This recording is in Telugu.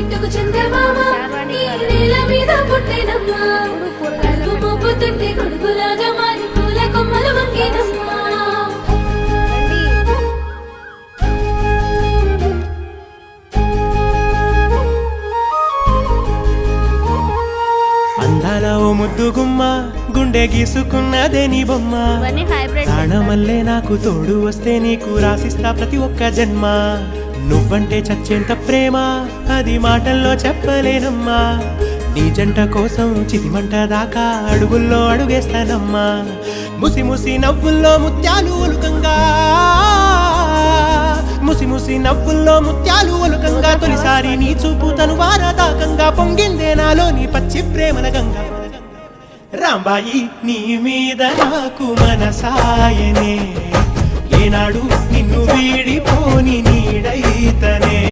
గిట్టుకు చందమామ ఈ నేల మీద పుట్టినమ్మా కడుపు మోపుతుంటే గొడుగులాగా మారి పూల కొమ్మలు వంగేనమ్మా అందాల ఓ ముద్దు గుమ్మ గుండె గీసుకున్నదే నీ బొమ్మ ప్రాణమల్లే నాకు తోడు వస్తే నీకు రాసిస్తా ప్రతి ఒక్క జన్మ నువ్వంటే చచ్చేంత ప్రేమ అది మాటల్లో చెప్పలేనమ్మా నీ జంట కోసం చితిమంట దాకా అడుగుల్లో అడుగేస్తానమ్మా ముసి ముసి నవ్వుల్లో ముత్యాలు ఒలుకంగా ముసి ముసి నవ్వుల్లో ముత్యాలు ఒలుకంగా తొలిసారి నీ చూపు తను వారదాకంగా పొంగిందే నాలో నీ పచ్చి ప్రేమల గంగా రాంబాయి నీ మీద నాకు మనసాయనే ఏనాడు నిన్ను వీడిపోని నీడైతనే